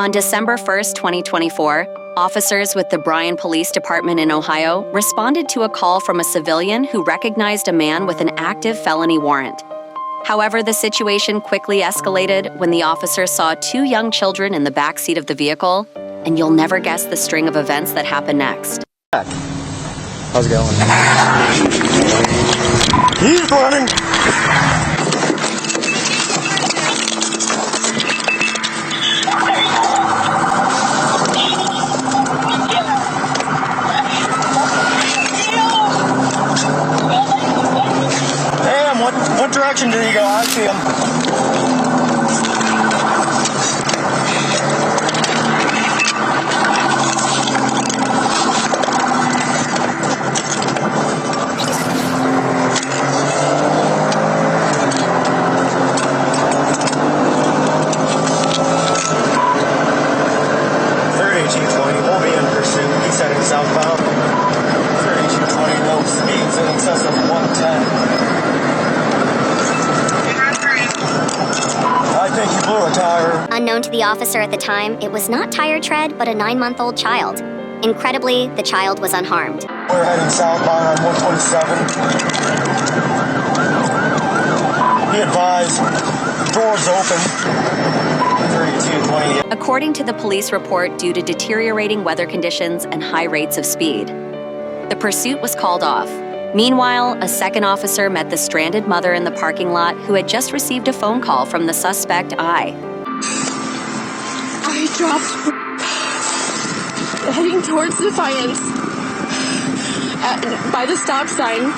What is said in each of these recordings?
On December 1st, 2024, officers with the Bryan Police Department in Ohio responded to a call from a civilian who recognized a man with an active felony warrant. However, the situation quickly escalated when the officer saw two young children in the backseat of the vehicle, and you'll never guess the string of events that happened next. How's it going? He's running. Damn, what direction did he go? I see him. Southbound, 3220, no speeds in excess of 110. I think you blew a tire. Unknown to the officer at the time, it was not tire tread, but a 9-month-old child. Incredibly, the child was unharmed. We're heading southbound on 127. Be advised, doors open. 3220. According to the police report, due to deteriorating weather conditions and high rates of speed, the pursuit was called off. Meanwhile, a second officer met the stranded mother in the parking lot who had just received a phone call from the suspect, I dropped heading towards Defiance by the stop sign.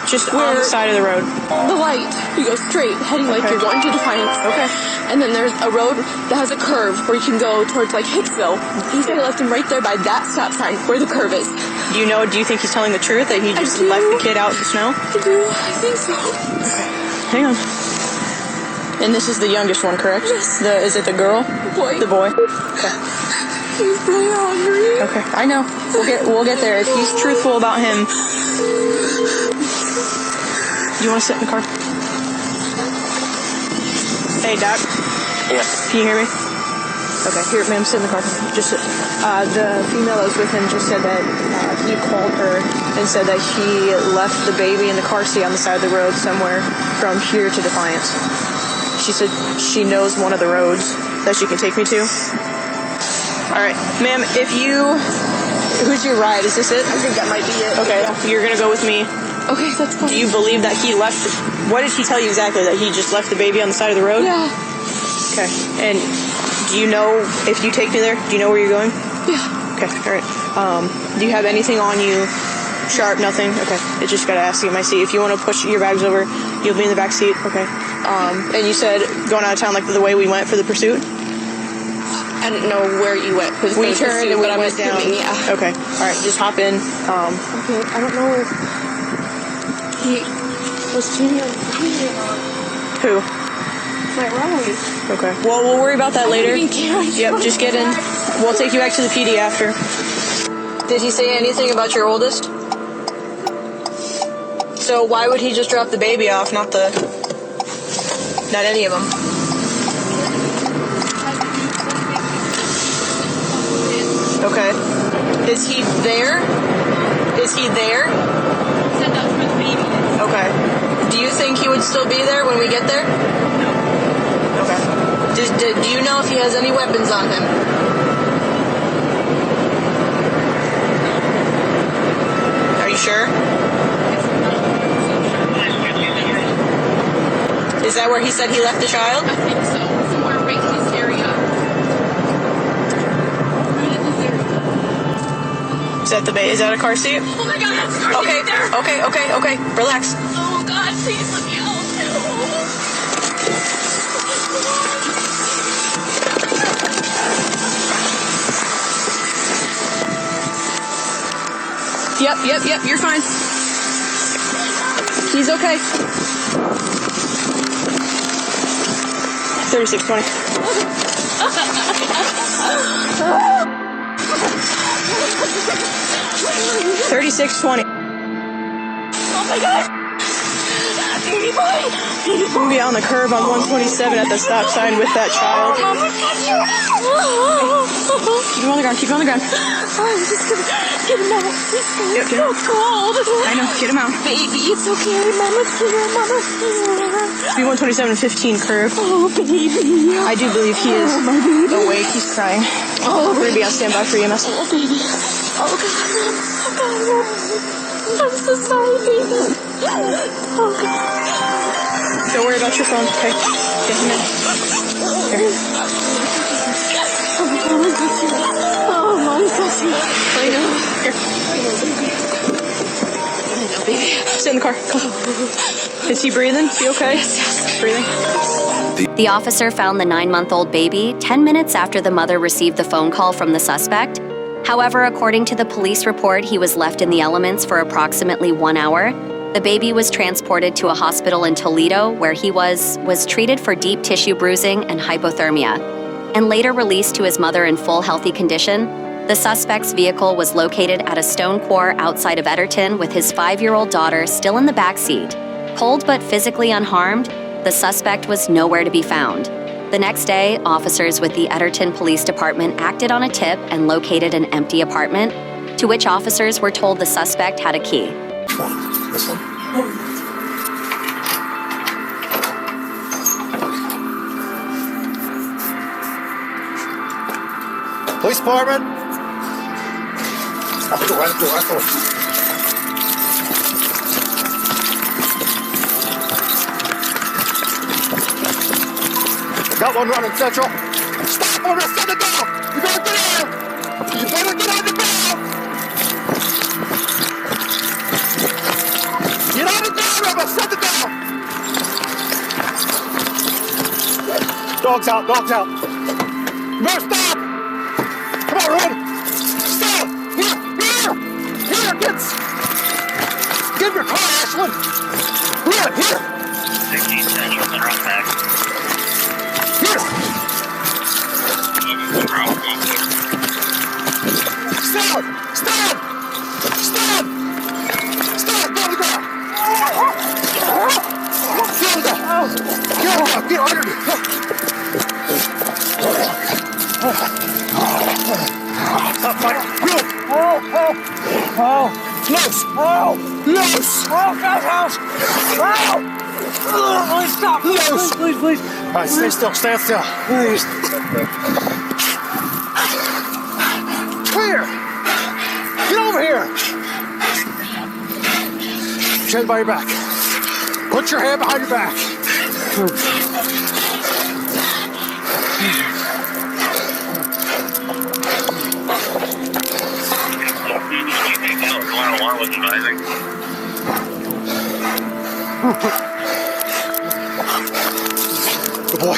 Just on the side of the road. The light. You go straight, heading like you're going to Defiance. Okay. And then there's a road that has a curve where you can go towards like Hicksville. He said he left him right there by that stop sign where the curve is. Do you think he's telling the truth that he just left the kid out in the snow? I do. I think so. Okay. Hang on. And this is the youngest one, correct? Yes. Is it the girl? Boy. The boy. Okay. He's really hungry. Okay. I know. We'll get there. If he's truthful about him. You want to sit in the car? Hey, Doc. Yeah. Can you hear me? Okay, here, ma'am, sit in the car. Just the female that was with him just said that he called her and said that he left the baby in the car seat on the side of the road somewhere from here to Defiance. She said she knows one of the roads that she can take me to. All right, ma'am, who's your ride? Is this it? I think that might be it. Okay, Yeah. You're gonna go with me. Okay, that's fine. Do you believe that he left? What did he tell you exactly? That he just left the baby on the side of the road? Yeah. Okay. And do you know if you take me there? Do you know where you're going? Yeah. Okay. All right. Do you have anything on you? Sharp? Nothing. Okay. I just gotta ask you in my seat. If you want to push your bags over, you'll be in the back seat. Okay. And you said going out of town like the way we went for the pursuit. I didn't know where you went. We turned and we went down. Yeah. Okay. All right. Just hop in. Okay. I don't know if he was cheating on Who? my ride. Okay. Well, we'll worry about that later. Yep, just get in. We'll take you back to the PD after. Did he say anything about your oldest? So why would he just drop the baby off, not any of them? Okay. Is he there? Said that's where the baby is. Okay. Do you think he would still be there when we get there? No. Okay. Do you know if he has any weapons on him? Are you sure? Is that where he said he left the child? I think so. Somewhere right in this area. Right in this area. Is that a car seat? Oh my God, that's a car seat there. Okay. Relax. Oh God, please let me help Yep, you're fine. He's okay. 3620. 3620. Oh my God. Baby boy. We'll be on the curb on 127 at the stop sign with that child. Mama, Keep him on the ground. Keep him on the ground. Oh, I'm just gonna get him out. It's so cold. I know. Get him out. Baby, it's okay. Mama's here. Mama's here. Speed 127, 15 curve. Oh, baby. I do believe he is my baby. awake. He's crying. Oh, We're gonna be on standby for EMS. Oh, baby. Oh, God. Oh, God. I'm so sorry, baby. Oh, God. Don't worry about your phone, okay? Get him in. Here. Oh, Mama's got you. Oh, Mama's got you. I know. Here. Stay in the car. Come on. Is he breathing? Is he okay? Yes. Breathing? The officer found the 9-month-old baby 10 minutes after the mother received the phone call from the suspect. However, according to the police report, he was left in the elements for approximately 1 hour. The baby was transported to a hospital in Toledo, where he was treated for deep tissue bruising and hypothermia, and later released to his mother in full healthy condition. The suspect's vehicle was located at a stone quarry outside of Edgerton with his 5-year-old daughter still in the back seat. Cold but physically unharmed, the suspect was nowhere to be found. The next day, officers with the Edgerton Police Department acted on a tip and located an empty apartment, to which officers were told the suspect had a key. This one. Police department. Out the door, out the door, out the door. Got one running, Central. Stop over there, set it down. You better get out. You better get on the ground. Get on the ground, Rebel, set it down. Dogs out, dogs out. You better stop. Come on, Red. Stop. Here, kids. Give your car, Ashland. Here. 16 Central, they're on back. Here. Stop. Go to the ground. Get underneath. Stop fighting. Good. Loose. Loose. Please stop. Loose. Please. All right, stay still. Stand still. Please. Here. Get over here. Put your head by your back. Put your hand behind your back. Good boy.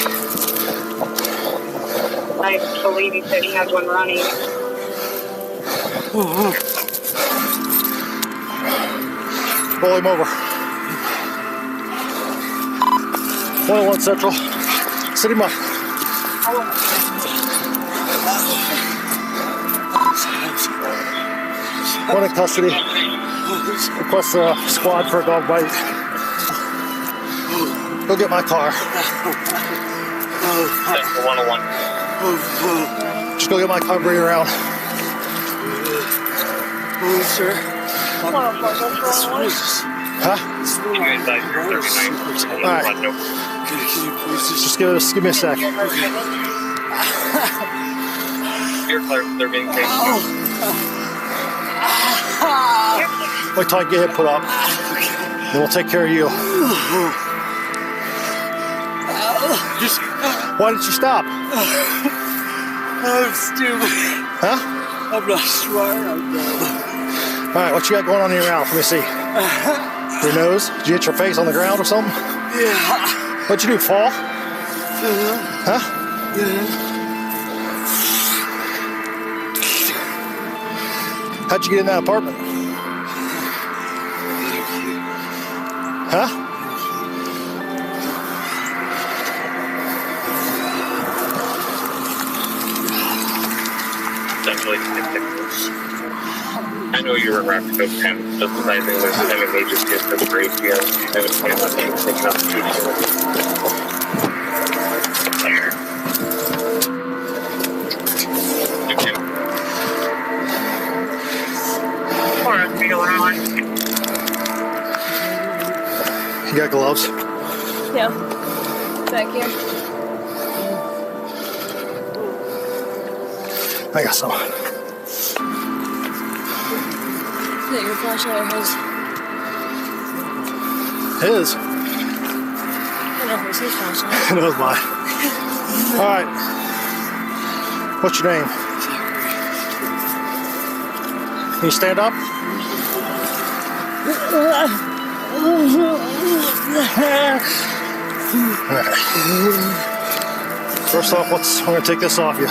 I believe he said he has one running. Roll him over. 101 Central. Sit him up. One in custody. Request a squad for a dog bite. Go get my car. Central 101. Just go get my car and bring it around. Sir. Huh? You guys died for 39. All right. Can you please Just give me a sec. You're clear. They're being taken. Wait till I get your head put up. Then we'll take care of you. Just, why didn't you stop? I'm stupid. Huh? I'm not smart. I'm dumb. All right, what you got going on in your mouth? Let me see. Your nose? Did you hit your face on the ground or something? Yeah. What'd you do, fall? Huh? How'd you get in that apartment? Huh? Definitely. I know you were around to go 10, just as I think there's 7 major kids that break here. I was 21 things taken up to you. You got gloves? Yeah. Back here. I got some. Is that your flashlight or his? His? I don't know if it's his flashlight. It was mine. All right. What's your name? Can you stand up? All right. First off, I'm gonna take this off you.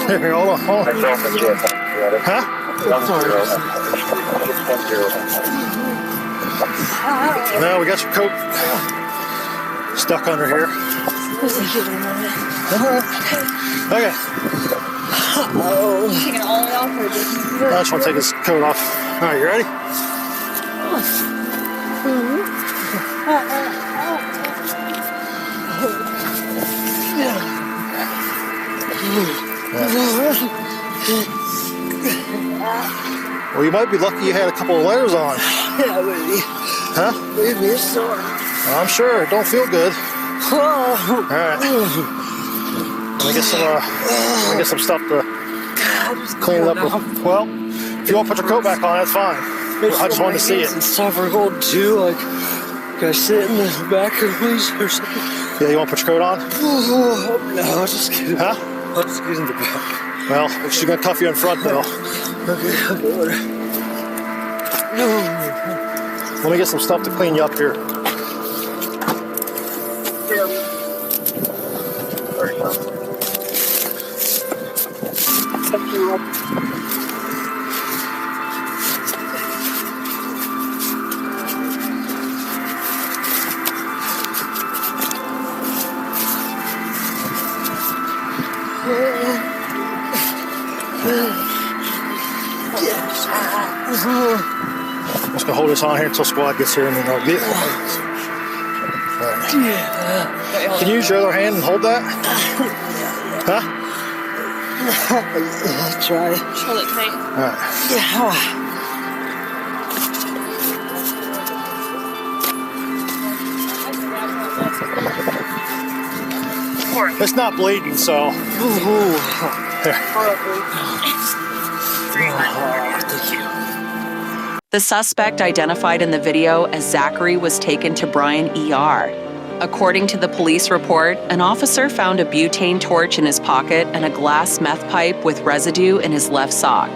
Here, hold on. Huh? Now we got your coat stuck under here. Okay. Taking it all the way off or just... I just want to take this coat off. All right, you ready? Well, you might be lucky you had a couple of layers on. Yeah, baby. Huh? Baby, it's sore. I'm sure. It don't feel good. Oh. All right. Let me get some stuff to clean it up with. Well, if you want to put your coat back on, that's fine. I just wanted to see it. And stuff are cold too. Like, can I sit in the back or please or something? Yeah, you want to put your coat on? Oh, no, I'll just get it. Huh? I'll just get in the back. Well, she's gonna cuff you in front though. Okay, whatever. Let me get some stuff to clean you up here. I'm just gonna hold this on here until squad gets here and then I'll get it. Right. Can you use your other hand and hold that? Huh? I'll try. Hold it tight. Alright. Yeah. It's not bleeding, so. Here. Thank you. The suspect identified in the video as Zachary was taken to Bryan ER. According to the police report, an officer found a butane torch in his pocket and a glass meth pipe with residue in his left sock.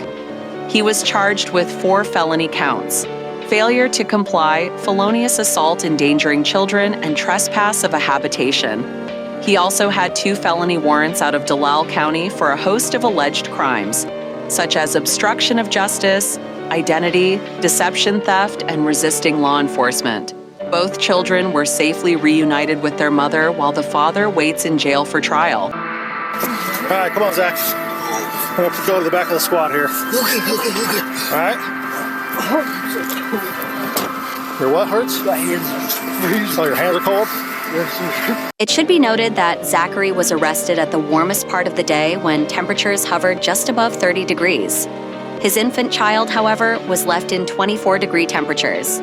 He was charged with 4 felony counts: failure to comply, felonious assault endangering children, and trespass of a habitation. He also had 2 felony warrants out of Dalal County for a host of alleged crimes, such as obstruction of justice, identity, deception theft, and resisting law enforcement. Both children were safely reunited with their mother while the father waits in jail for trial. All right, come on, Zach. I'm gonna go to the back of the squad here. Okay. All right. Your what hurts? My hands freeze. Oh, your hands are cold? Yes. It should be noted that Zachary was arrested at the warmest part of the day when temperatures hovered just above 30 degrees. His infant child, however, was left in 24-degree temperatures.